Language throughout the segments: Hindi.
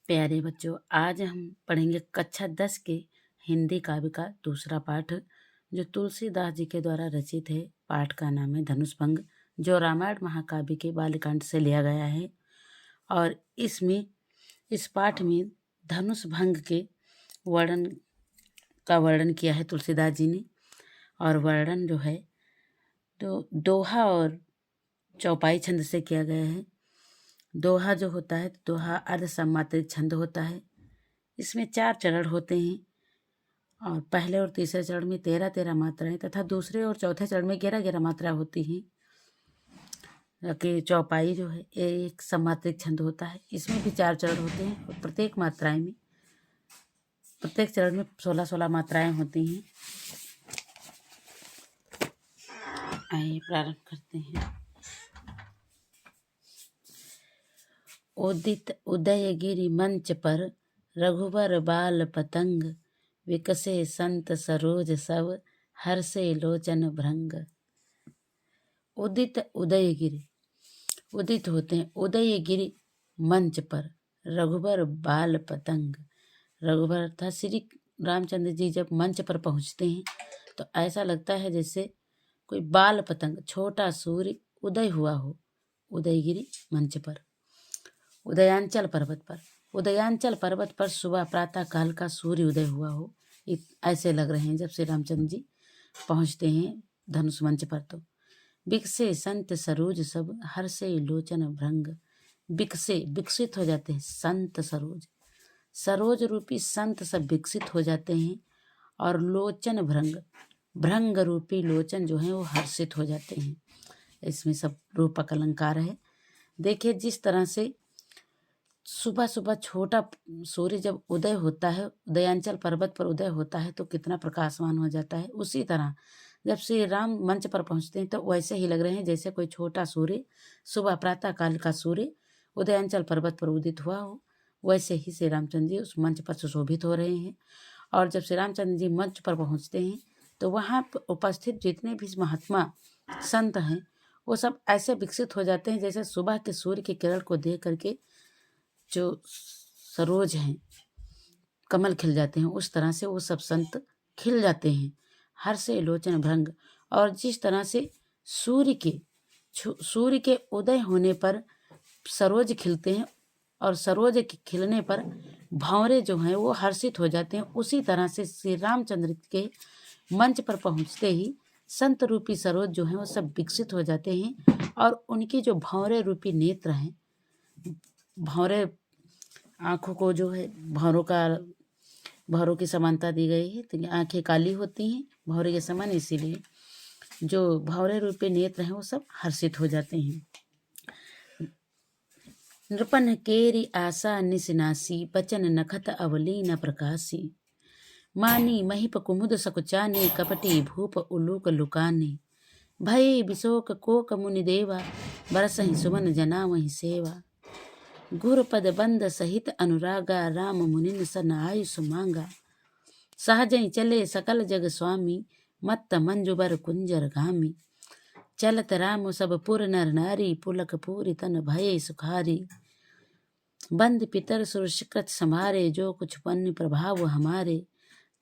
प्यारे बच्चों, आज हम पढ़ेंगे कक्षा 10 के हिंदी काव्य का दूसरा पाठ जो तुलसीदास जी के द्वारा रचित है। पाठ का नाम है धनुष भंग, जो रामायण महाकाव्य के बालकांड से लिया गया है। और इस पाठ में धनुष भंग के वर्णन किया है तुलसीदास जी ने। और वर्णन जो है तो दोहा और चौपाई छंद से किया गया है। दोहा जो होता है, दोहा अर्ध सम्मात्रिक छंद होता है। इसमें 4 चरण होते हैं और पहले और तीसरे चरण में 13-13 मात्राएं तथा दूसरे और चौथे चरण में 11-11 मात्राएं होती हैं। कि चौपाई जो है एक सम्मात्रिक छंद होता है, इसमें भी 4 चरण होते हैं और प्रत्येक चरण में 16-16 मात्राएं होती हैं। आइए प्रारंभ करते हैं। उदित उदयगिरि मंच पर रघुबर बाल पतंग, विकसे संत सरोज सब हर्षे लोचन भृंग। उदित उदयगिरि, उदित होते हैं उदयगिरि मंच पर रघुबर बाल पतंग। रघुबर था श्री रामचंद्र जी जब मंच पर पहुंचते हैं तो ऐसा लगता है जैसे कोई बाल पतंग, छोटा सूर्य उदय हुआ हो। उदयगिरि मंच पर, उदयांचल पर्वत पर सुबह प्रातः काल का सूर्य उदय हुआ हो, ऐसे लग रहे हैं जब श्री रामचंद्र जी पहुंचते हैं धनुष मंच पर। तो विकसे संत सरोज सब हर्षे लोचन भृंग। विकसित हो जाते हैं संत सरोज रूपी संत सब विकसित हो जाते हैं। और लोचन भृंग रूपी लोचन जो है वो हर्षित हो जाते हैं। इसमें सब रूपक अलंकार है। देखिए जिस तरह से सुबह सुबह छोटा सूर्य जब उदय होता है, उदयांचल पर्वत पर उदय होता है तो कितना प्रकाशमान हो जाता है। उसी तरह जब श्री राम मंच पर पहुंचते हैं तो वैसे ही लग रहे हैं जैसे कोई छोटा सूर्य, सुबह प्रातः काल का सूर्य उदयांचल पर्वत पर उदित हुआ हो। वैसे ही श्री रामचंद्र जी उस मंच पर सुशोभित हो रहे हैं। और जब श्री रामचंद्र जी मंच पर पहुंचते हैं तो वहाँ उपस्थित जितने भी महात्मा संत हैं वो सब ऐसे विकसित हो जाते हैं जैसे सुबह के सूर्य की किरण को देख करके जो सरोज हैं, कमल खिल जाते हैं, उस तरह से वो सब संत खिल जाते हैं। हर्षे लोचन भृंग। और जिस तरह से सूर्य के उदय होने पर सरोज खिलते हैं और सरोज के खिलने पर भंवरे जो हैं वो हर्षित हो जाते हैं, उसी तरह से श्री रामचंद्र के मंच पर पहुंचते ही संत रूपी सरोज जो हैं वो सब विकसित हो जाते हैं। और उनकी जो भंवरे रूपी नेत्र हैं, भंवरे आँखों को जो है भंवरों की समानता दी गई है, तो आँखें काली होती हैं भंवरे के समान, इसीलिए जो भंवरे रूपी नेत्र हैं वो सब हर्षित हो जाते हैं। नृपन केरी आशा निसिनासी, बचन नखत अवली न प्रकाशी। मानी महिप कुमुद सकुचाने, कपटी भूप उलूक लुकाने। भय बिशोक कोक मुनि देवा, बरसहि सुमन जना वही सेवा। गुरपद बंद सहित अनुरागा, राम मुनिन सन आयुष मांगा। सहजई चले सकल जग स्वामी, मत्त मंजुबर कुंजर गामी। चलत राम सब पुर नर नारी, पुलक पूरी तन भये सुखारी। बंद पितर सुरकृत समारे, जो कुछ पन्न प्रभाव हमारे।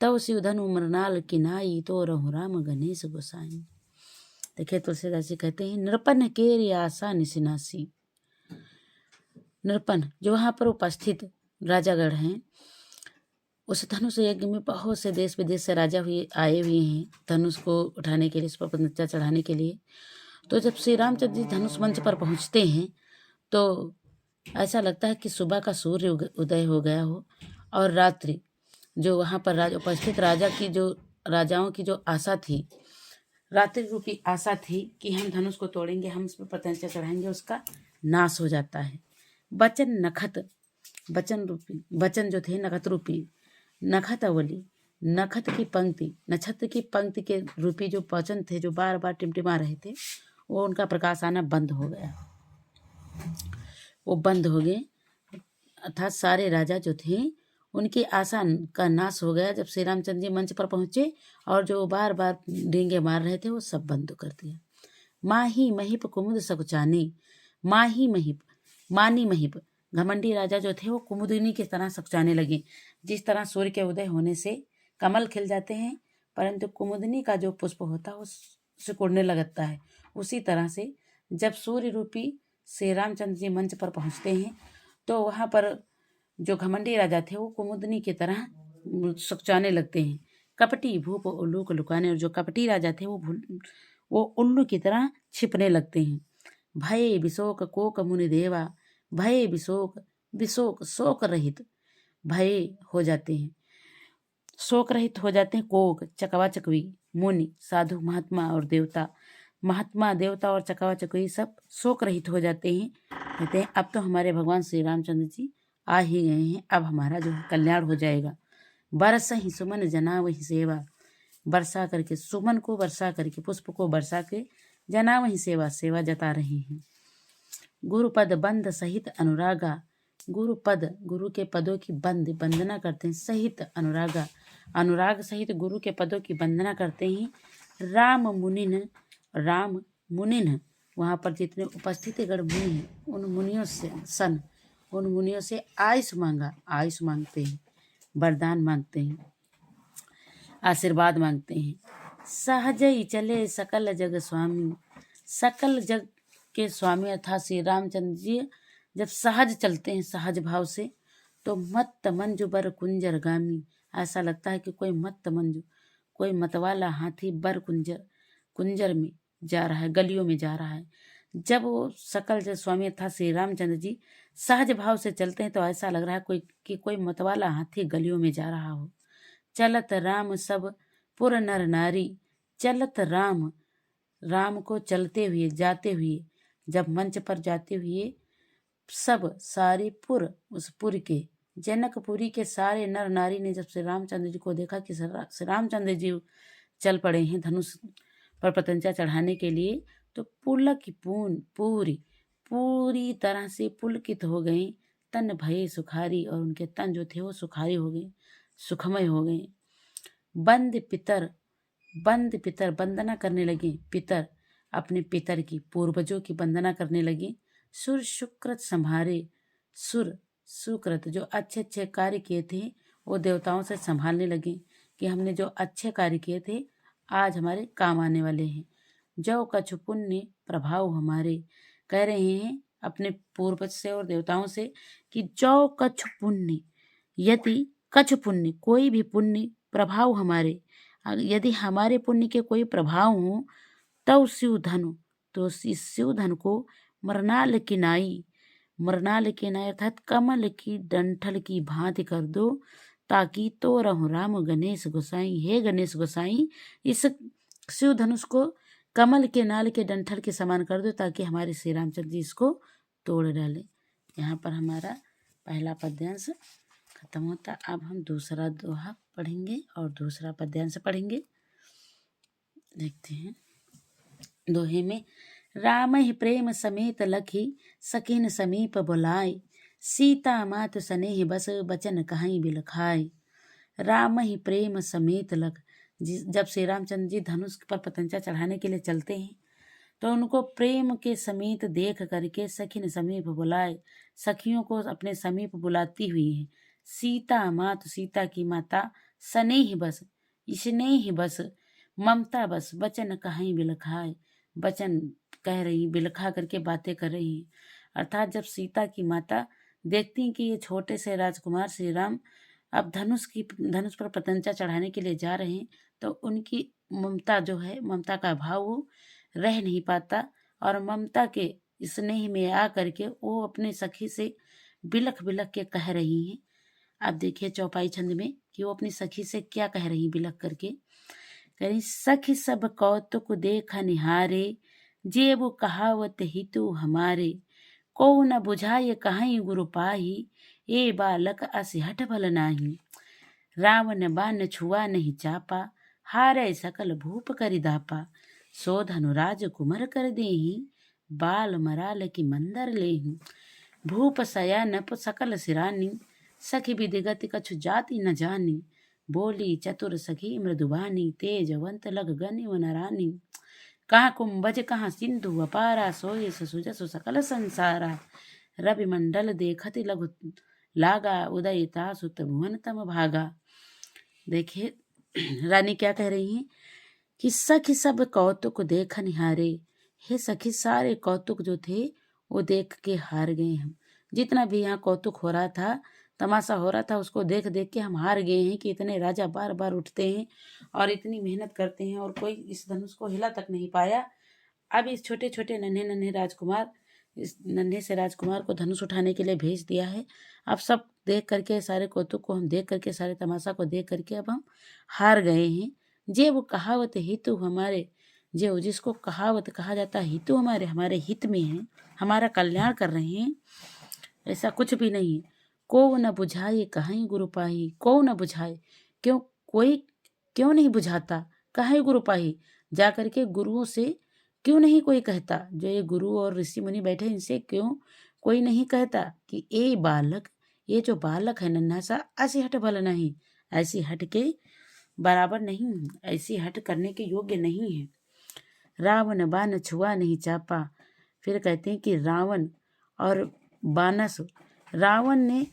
तव शिव धनु मृणाल किनाई, तो रहु राम गणेश गोसाई। देखिए तुलसीदास जी कहते हैं नृपन केरी आशा निसिनासी। नृपन जो वहाँ पर उपस्थित राजागढ़ हैं, उस धनुष यज्ञ में बहुत से देश विदेश से राजा आए हुए हैं धनुष को उठाने के लिए, इस पर पतंजलि चढ़ाने के लिए। तो जब श्री रामचंद्र जी धनुष मंच पर पहुँचते हैं तो ऐसा लगता है कि सुबह का सूर्य उदय हो गया हो। और रात्रि जो वहाँ पर उपस्थित राजाओं की जो आशा थी, रात्रि रूपी आशा थी कि हम धनुष को तोड़ेंगे, हम इस पर पतंजलि चढ़ाएंगे, उसका नाश हो जाता है। बचन जो थे नखत रूपी, नखत अवली, नक्षत्र की पंक्ति के रूपी जो वचन थे जो बार बार टिमटिमा रहे थे, वो उनका प्रकाश आना बंद हो गए। अर्थात सारे राजा जो थे उनकी आशा का नाश हो गया जब श्री रामचंद्र जी मंच पर पहुंचे और जो बार बार डींगे मार रहे थे वो सब बंद कर दिया। माही महिप कुमुद सकुचाने, माही महिप, मानी महिप घमंडी राजा जो थे वो कुमुदिनी की तरह सकचाने लगे। जिस तरह सूर्य के उदय होने से कमल खिल जाते हैं, परंतु कुमुदिनी का जो पुष्प होता है वो सिकुड़ने लगता है, उसी तरह से जब सूर्य रूपी श्री रामचंद्र जी मंच पर पहुंचते हैं तो वहाँ पर जो घमंडी राजा थे वो कुमुदिनी की तरह सकचाने लगते हैं। कपटी भूप उल्लू को लुकाने, और जो कपटी राजा थे वो उल्लू की तरह छिपने लगते हैं। भय विशोक कोक मुनि देवा, भय विशोक विशोक शोक रहित भय हो जाते हैं, शोक रहित हो जाते हैं। कोक चकवा चकवी, मुनि साधु महात्मा और देवता, महात्मा देवता और चकवा चकवी सब शोक रहित हो जाते हैं। कहते हैं अब तो हमारे भगवान श्री रामचंद्र जी आ ही गए हैं, अब हमारा जो है कल्याण हो जाएगा। बरस ही सुमन जना वही सेवा, वर्षा करके सुमन को वर्षा करके पुष्प को वर्षा के जना वही सेवा, सेवा जता रहे हैं। गुरुपद बंद सहित अनुरागा, गुरुपद गुरु के पदों की वंदना करते हैं, सहित अनुरागा अनुराग सहित गुरु के पदों की वंदना करते हैं। राम मुनिन वहाँ पर जितने उपस्थित गण मुनि हैं उन मुनियों से आयुष मांगते हैं, वरदान मांगते हैं, आशीर्वाद मांगते हैं। सहज ही चले सकल जग स्वामी, सकल जग के स्वामी अर्थात श्री रामचंद्र जी जब सहज चलते हैं सहज भाव से तो मत्त मंजू बर कुंजर गामी, ऐसा लगता है कि कोई मत्त मंजू, कोई मतवाला हाथी बर कुंजर में जा रहा है, गलियों में जा रहा है। जब वो सकल जग स्वामी अर्थात श्री रामचंद्र जी सहज भाव से चलते हैं तो ऐसा लग रहा है कोई मतवाला हाथी गलियों में जा रहा हो। चलत राम सब पुर नर नारी, चलत राम को चलते हुए जाते हुए, जब मंच पर जाते हुए सब सारे पुर, उस पुर के जनकपुरी के सारे नर नारी ने जब श्री रामचंद्र जी को देखा कि श्री रामचंद्र जी चल पड़े हैं धनुष पर पतंजा चढ़ाने के लिए, तो पुलक पूरी तरह से पुलकित हो गए। तन भये सुखारी, और उनके तन जो थे वो सुखारी हो गए, सुखमय हो गए। बंद पितर वंदना करने लगे, पितर अपने पितर की पूर्वजों की वंदना करने लगे। सुर सुकृत संभारे, सुर सुकृत जो अच्छे अच्छे कार्य किए थे वो देवताओं से संभालने लगे कि हमने जो अच्छे कार्य किए थे आज हमारे काम आने वाले हैं। जो कछु पुण्य प्रभाव हमारे, कह रहे हैं अपने पूर्वज से और देवताओं से कि जो कछु पुण्य, यदि कछु पुण्य कोई भी पुण्य प्रभाव हमारे, यदि हमारे पुण्य के कोई प्रभाव हो तब शिव धनु, तो इस शिव धन को मरनाल किनाई अर्थात कमल की डंठल की भांति कर दो, ताकि तो रहु राम गणेश गोसाई, हे गणेश गोसाई इस शिव धनुष को कमल के नाल के डंठल के समान कर दो ताकि हमारे श्री रामचंद्र जी इसको तोड़ डाले। यहाँ पर हमारा पहला पद्यांश खत्म होता। अब हम दूसरा दोहा पढ़ेंगे और दूसरा पद्यांश पढ़ेंगे। देखते हैं। दोहे में राम ही प्रेम समेत लखी, सकिन समीप बुलाए, सीता मात स्नेह बस बचन कहीं बिलखाए। राम ही प्रेम समेत लख, जब श्री रामचंद्र जी धनुष पर पतंजा चढ़ाने के लिए चलते हैं तो उनको प्रेम के समेत देख करके सखिन समीप बुलाए, सखियों को अपने समीप बुलाती हुई है। सीता मात, सीता की माता, स्नेह बस, स्नेह बस, ममता बस, बचन कहीं बिलखाए, बचन कह रही, बिलखा करके बातें कर रही हैं। अर्थात जब सीता की माता देखती हैं कि ये छोटे से राजकुमार श्री राम अब धनुष पर पतंजा चढ़ाने के लिए जा रहे हैं तो उनकी ममता जो है, ममता का भाव वो रह नहीं पाता और ममता के स्नेह में आ करके वो अपने सखी से बिलख बिलख के कह रही हैं। अब देखिए चौपाई छंद में कि वो अपनी सखी से क्या कह रही बिलख करके। कह रही सखी सब कौतुक देखा निहारे, जेबु कहावत हितु हमारे, को न बुझाए कहीं गुरु पाही, ए बालक अस हठ भल नाही। रावण बान छुआ नहीं चापा, हारे सकल भूप करिदापा, सो धनुराज कुमर कर देही, बाल मराल की मंदर लेही। भूप सया नप सकल सिरानी, सखी विधिगति कछु जाति न जानी, बोली चतुर सखी मृदुबानी, तेजवंत लग गनि वनरानी। कहाँ कुंभज कहाँ सिंधु अपारा, सोये सुजसु सकल संसारा, रवि मंडल देखति लघु लागा, उदयिता सुत भुवन तम भागा। देखिए रानी क्या कह रही हैं कि सखी सब कौतुक देख निहारे। हे सखी, सारे कौतुक जो थे वो देख के हार गए हम। जितना भी यहाँ कौतुक हो रहा था, तमाशा हो रहा था, उसको देख देख के हम हार गए हैं कि इतने राजा बार बार उठते हैं और इतनी मेहनत करते हैं और कोई इस धनुष को हिला तक नहीं पाया। अब इस छोटे छोटे नन्हे नन्हे राजकुमार, इस नन्हे से राजकुमार को धनुष उठाने के लिए भेज दिया है। अब सब देख करके, सारे कौतुक को हम देख करके, सारे तमाशा को देख करके अब हम हार गए हैं। जे वो कहावत हितु हमारे, जो जिसको कहावत कहा जाता है हितु हमारे, हमारे हित में है, हमारा कल्याण कर रहे हैं, ऐसा कुछ भी नहीं है। को न बुझाए कहीं गुरु पाही, को न बुझाए, कोई क्यों नहीं बुझाता, कहीं गुरु पाही, जा करके गुरुओं से क्यों नहीं कोई कहता, जो ये गुरु और ऋषि मुनि बैठे इनसे क्यों कोई नहीं कहता कि ए बालक, ये जो बालक है नन्हा सा, ऐसी हट भल नहीं, ऐसी हट के बराबर नहीं, ऐसी हट करने के योग्य नहीं है। रावण बाण छुआ नहीं चापा। फिर कहते हैं कि रावण और बानस, रावण ने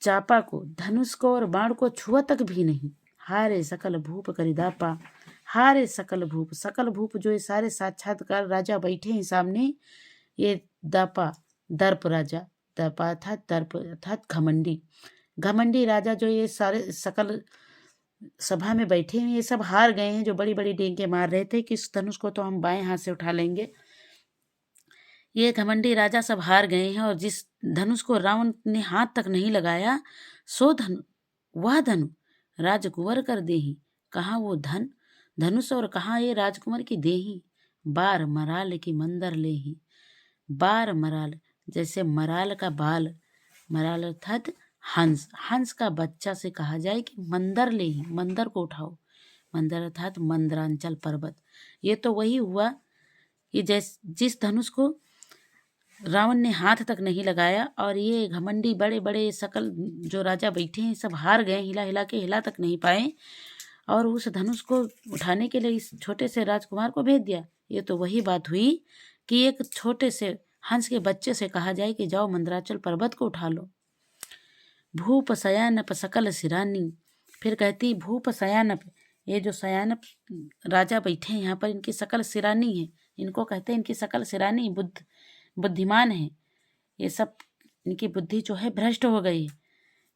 चापा को, धनुष को और बाण को छुआ तक भी नहीं। हारे सकल भूप करिदापा, हारे सकल भूप, सकल भूप जो ये सारे साक्षात्कार राजा बैठे हैं सामने, ये दापा दर्प राजा, दापा अर्थात दर्प अर्थात घमंडी, घमंडी राजा जो ये सारे सकल सभा में बैठे हैं, ये सब हार गए हैं। जो बड़ी बड़ी डींगे मार रहे थे कि इस धनुष को तो हम बाएं हाथ से उठा लेंगे, ये घमंडी राजा सब हार गए हैं। और जिस धनुष को रावण ने हाथ तक नहीं लगाया, सो धनु, वह धनु राजकुंवर कर देही, कहाँ वो धनुष और कहाँ ये राजकुमार की देही। बार मराल की मंदर लेही, बार मराल जैसे मराल का बाल, मराल अर्थात हंस, हंस का बच्चा से कहा जाए कि मंदर ले ही, मंदर को उठाओ, मंदर अर्थात मंदरांचल पर्वत। ये तो वही हुआ कि जिस धनुष को रावण ने हाथ तक नहीं लगाया और ये घमंडी बड़े बड़े सकल जो राजा बैठे हैं सब हार गए, हिला हिला के हिला तक नहीं पाए, और उस धनुष को उठाने के लिए इस छोटे से राजकुमार को भेज दिया। ये तो वही बात हुई कि एक छोटे से हंस के बच्चे से कहा जाए कि जाओ मंदराचल पर्वत को उठा लो। भूप शयानप सकल सिरानी, फिर कहती भूप शयानप, ये जो शयानप राजा बैठे हैं यहाँ पर, इनकी सकल सिरानी है, इनको कहते हैं इनकी सकल सिरानी, बुद्धिमान है, ये सब इनकी बुद्धि जो है भ्रष्ट हो गई है।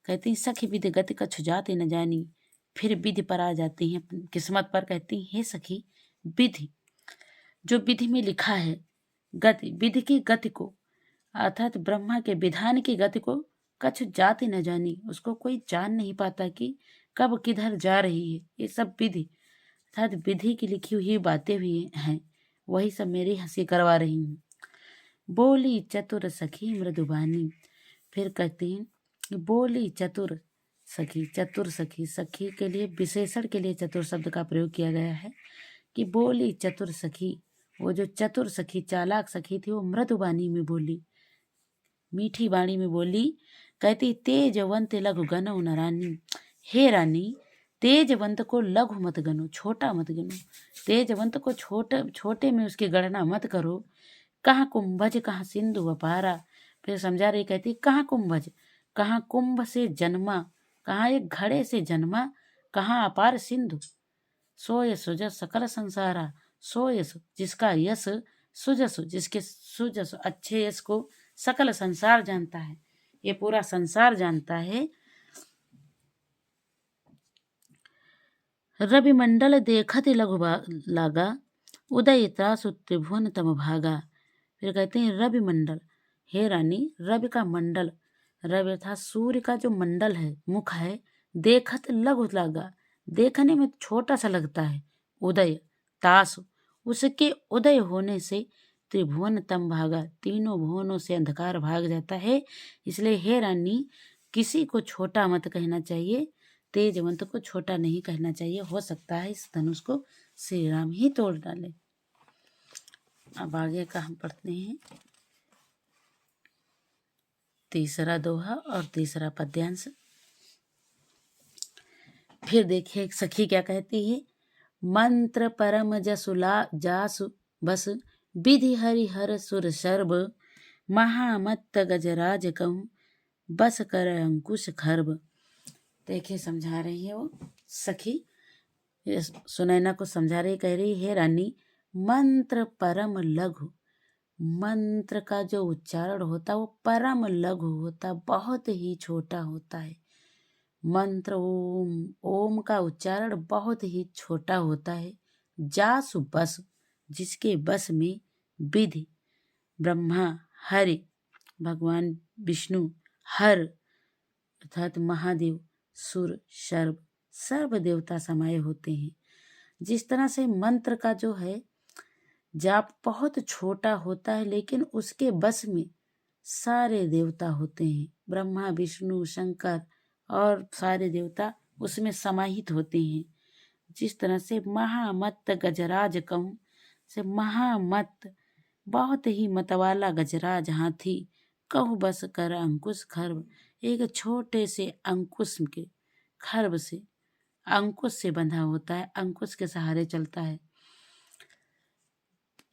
कहती सखी विधि गति कछु जाति न जानी, फिर विधि पर आ जाती हैं, किस्मत पर। कहती हे सखी, विधि जो विधि में लिखा है, गति विधि की गति को अर्थात ब्रह्मा के विधान की गति को कछु जाति न जानी, उसको कोई जान नहीं पाता कि कब किधर जा रही है। ये सब विधि अर्थात विधि की लिखी हुई बातें भी हैं, वही सब मेरी हंसी करवा रही हैं। बोली चतुर सखी मृदुबानी, फिर कहती हैं बोली चतुर सखी, चतुर सखी, सखी के लिए विशेषण के लिए चतुर शब्द का प्रयोग किया गया है कि बोली चतुर सखी। वो जो चतुर सखी, चालाक सखी थी, वो मृदुबानी में बोली, मीठी वाणी में बोली। कहती तेजवंत लघु गनो न रानी, हे रानी तेजवंत को लघु मत गनो, छोटा मत गनो, तेजवंत को छोटे में उसकी गणना मत करो। कहाँ कुंभज कहाँ सिंधु अपारा, फिर समझा रही, कहती कहाँ कुंभज, कहाँ कुंभ से जन्मा, कहाँ एक घड़े से जन्मा, कहाँ अपार सिंधु। सो यश सुजस सकल संसारा, सो यश जिसका यश सुजस, जिसके सुजस अच्छे यश को सकल संसार जानता है, ये पूरा संसार जानता है। रवि मंडल देखत लघु लागा, उदय त्रासु त्रिभुवन तम भागा। फिर कहते हैं रवि मंडल, हे रानी रवि का मंडल, रवि अर्थात सूर्य का जो मंडल है, मुख है, देखत लघु लागा, देखने में छोटा सा लगता है। उदय तास, उसके उदय होने से त्रिभुवन तम भागा, तीनों भुवनों से अंधकार भाग जाता है। इसलिए हे रानी किसी को छोटा मत कहना चाहिए, तेजवंत को छोटा नहीं कहना चाहिए। हो सकता है इस धनुष को श्री राम ही तोड़ डाले। अब आगे का हम पढ़ते हैं तीसरा दोहा और तीसरा पद्यांश। फिर देखिए सखी क्या कहती है। मंत्र परम जसुला जासु बस, विधि हरि हर सुर सर्ब, महामत्त गजराज कहूँ बस कर अंकुश खर्ब। देखिए समझा रही है वो सखी, सुनैना को समझा रही, कह रही हे रानी, मंत्र परम लघु, मंत्र का जो उच्चारण होता है वो परम लघु होता, बहुत ही छोटा होता है। मंत्र ओम, ओम का उच्चारण बहुत ही छोटा होता है। जासु बस, जिसके बस में विधि, ब्रह्मा, हरि, भगवान विष्णु, हर अर्थात महादेव, सुर, सर्व देवता समाये होते हैं। जिस तरह से मंत्र का जो है जाप बहुत छोटा होता है, लेकिन उसके बस में सारे देवता होते हैं। ब्रह्मा, विष्णु, शंकर और सारे देवता उसमें समाहित होते हैं। जिस तरह से महामत्त गजराज कहूँ से महामत्त, बहुत ही मतवाला गजराज हाथी, कहूँ बस कर अंकुश खर्ब, एक छोटे से अंकुश के खर्ब से, अंकुश से बंधा होता है, अंकुश के सहारे चलता है।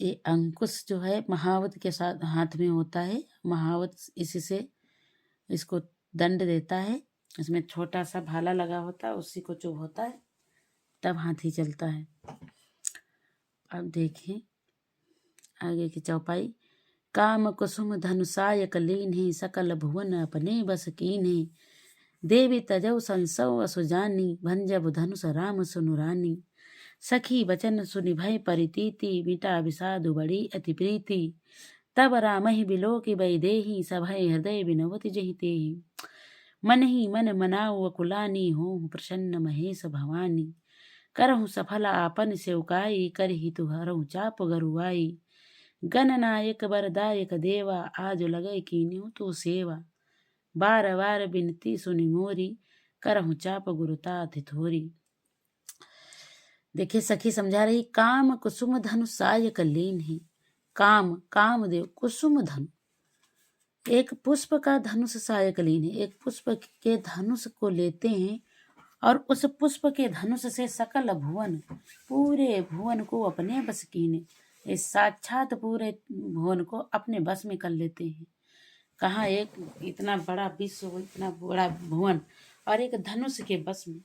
ये अंकुश जो है महावत के साथ हाथ में होता है। महावत इसी से इसको दंड देता है, इसमें छोटा सा भाला लगा होता है, उसी को चुभ होता है, तब हाथी चलता है। अब देखिए आगे की चौपाई। काम कुसुम धनुषाय कलीन्हि, सकल भुवन अपने बस कीन्हि। देवी तजौ संसौ असुजानी, भंजब धनुष राम सुनुरानी। सखी बचन सुनि भय परितीति, मिटा विषादु बड़ी अति प्रीति। तब रामहि बिलोकि वैदेही, सभय हृदय बिनवति जहि तेहि। मन ही मन मनाउ अकुलानी, होहु प्रसन्न महेश भवानी। करहु सफल आपन सेवकाई, करहि तुहरहु चाप गरुआई। गणनायक वरदायक देवा, आज लगै कीन्हु तू सेवा। बार बार बिनती सुनि मोरी, करहु चाप गुरुता थोरी। देखिए सखी समझा रही, काम कुसुम धनु सायक लीन्हि। काम, कामदेव, कुसुम धनु, एक पुष्प का धनुष सायक लीन्हि, एक पुष्प के धनुष को लेते हैं और उस पुष्प के धनुष से सकल भुवन, पूरे भुवन को अपने बस कीने, इस साक्षात पूरे भुवन को अपने बस में कर लेते हैं। कहाँ एक इतना बड़ा विश्व, इतना बड़ा भुवन और एक धनुष के बस में,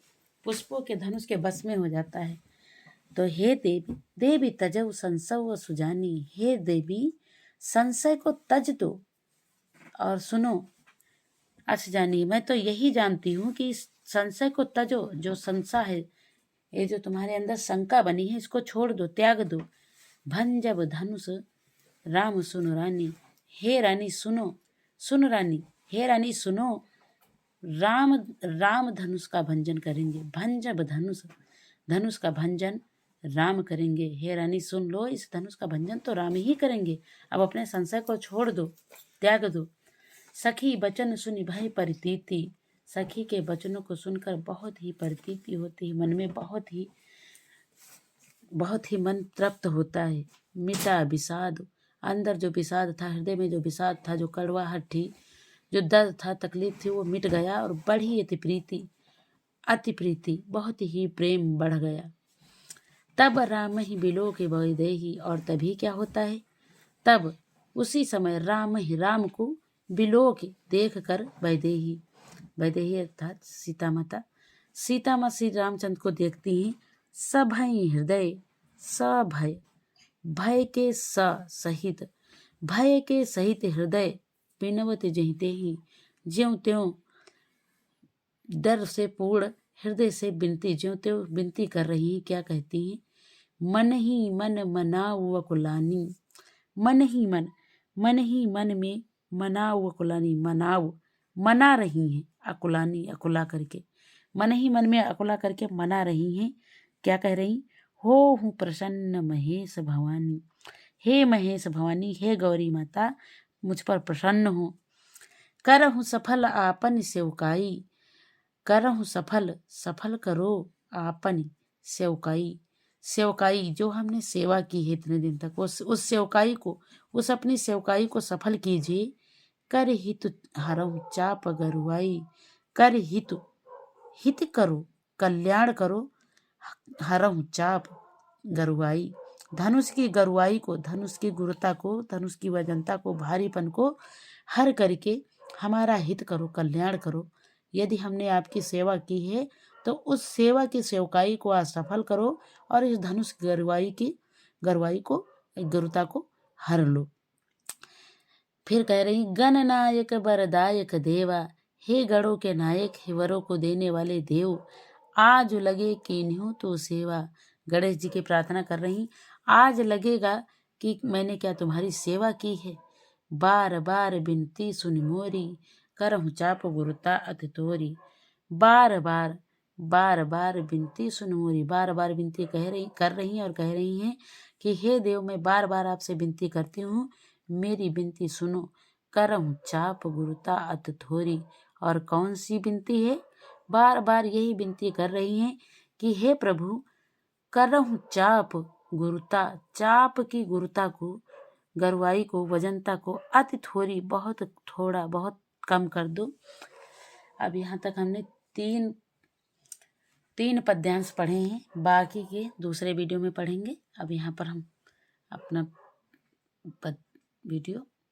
पुष्पों के धनुष के बस में हो जाता है। तो हे देवी, देवी तजौ संसव सुजानी, हे देवी संशय को तज दो और सुनो। असजानी, मैं तो यही जानती हूँ कि इस संशय को तजो, जो संशय है, ये जो तुम्हारे अंदर शंका बनी है, इसको छोड़ दो, त्याग दो। भंजब धनुष राम सुनो रानी, हे रानी सुनो, सुन रानी, हे रानी सुनो, राम धनुष का भंजन करेंगे। भंजब धनुष, धनुष का भंजन राम करेंगे। हे रानी सुन लो, इस धनुष का भंजन तो राम ही करेंगे। अब अपने संशय को छोड़ दो, त्याग दो। सखी बचन सुनि भय परितीति, सखी के वचनों को सुनकर बहुत ही परितीति होती है, मन में बहुत ही मन तृप्त होता है। मिटा विषाद, अंदर जो विषाद था, हृदय में जो विषाद था, जो कड़वाहट थी, जो दर्द था, तकलीफ थी, वो मिट गया और बढ़ी अति प्रीति, बहुत ही प्रेम बढ़ गया। तब राम ही बिलो के वैदेही, और तभी क्या होता है, तब उसी समय राम ही, राम को बिलो के देख कर वैदेही, वैदेही अर्थात सीता माता, सीता माँ श्री रामचंद्र को देखती हैं। सभय हृदय, सभय, भय के सहित, भय के सहित हृदय, बिनवत जहि तेहि, ज्यों त्यों डर से पूर्ण हृदय से बिनती, ज्यों त्यों बिनती कर रही हैं। क्या कहती हैं, मन ही मन मनाऊ अकुलानी, मन ही मन में मनाऊ अकुलानी, मना रही हैं, अकुलानी, अकुला करके, मन ही मन में अकुला करके मना रही हैं। क्या कह रही, हो हूँ प्रसन्न महेश भवानी, हे महेश भवानी, हे गौरी माता, मुझ पर प्रसन्न हो। करहु सफल आपन सेवकाई, करहु सफल, सफल करो आपन सेवकाई, सेवकाई जो हमने सेवा की है इतने दिन तक, उस सेवकाई को, उस अपनी सेवकाई को सफल कीजिए। कर हित हरहु चाप गरुआई, कर हित, हित करो, कल्याण करो, हरहु चाप गरुआई, धनुष की गरुआई को, धनुष की गुरुता को, धनुष की वजनता को, भारीपन को हर करके हमारा हित करो, कल्याण करो। यदि हमने आपकी सेवा की है तो उस सेवा की सेवकाई को असफल करो और इस धनुष गरुआई को, गुरुता को हर लो। फिर कह रही, गणनायक वरदायक देवा, हे गणों के नायक, हे वरों को देने वाले देव, आज लगे कीन्हू तो सेवा। गणेश जी की प्रार्थना कर रही, आज लगेगा कि मैंने क्या तुम्हारी सेवा की है। बार बार बिनती सुन मोरी, करहु चाप गुरुता अति तोरी। बार बार बिनती सुन मोरी, बार बार विनती कर रही और कह रही हैं कि हे देव, मैं बार बार आपसे विनती करती हूँ, मेरी विनती सुनो। करहु चाप गुरुता अति थोरी। और कौन सी विनती है? बार बार यही विनती कर रही हैं कि हे प्रभु, करहु चाप गुरुता, चाप की गुरुता को, गरुआई को, वजनता को अति थोरी, बहुत थोड़ा, बहुत कम कर दो। अब यहाँ तक हमने तीन पद्यांश पढ़े हैं, बाकी के दूसरे वीडियो में पढ़ेंगे। अब यहाँ पर हम अपना वीडियो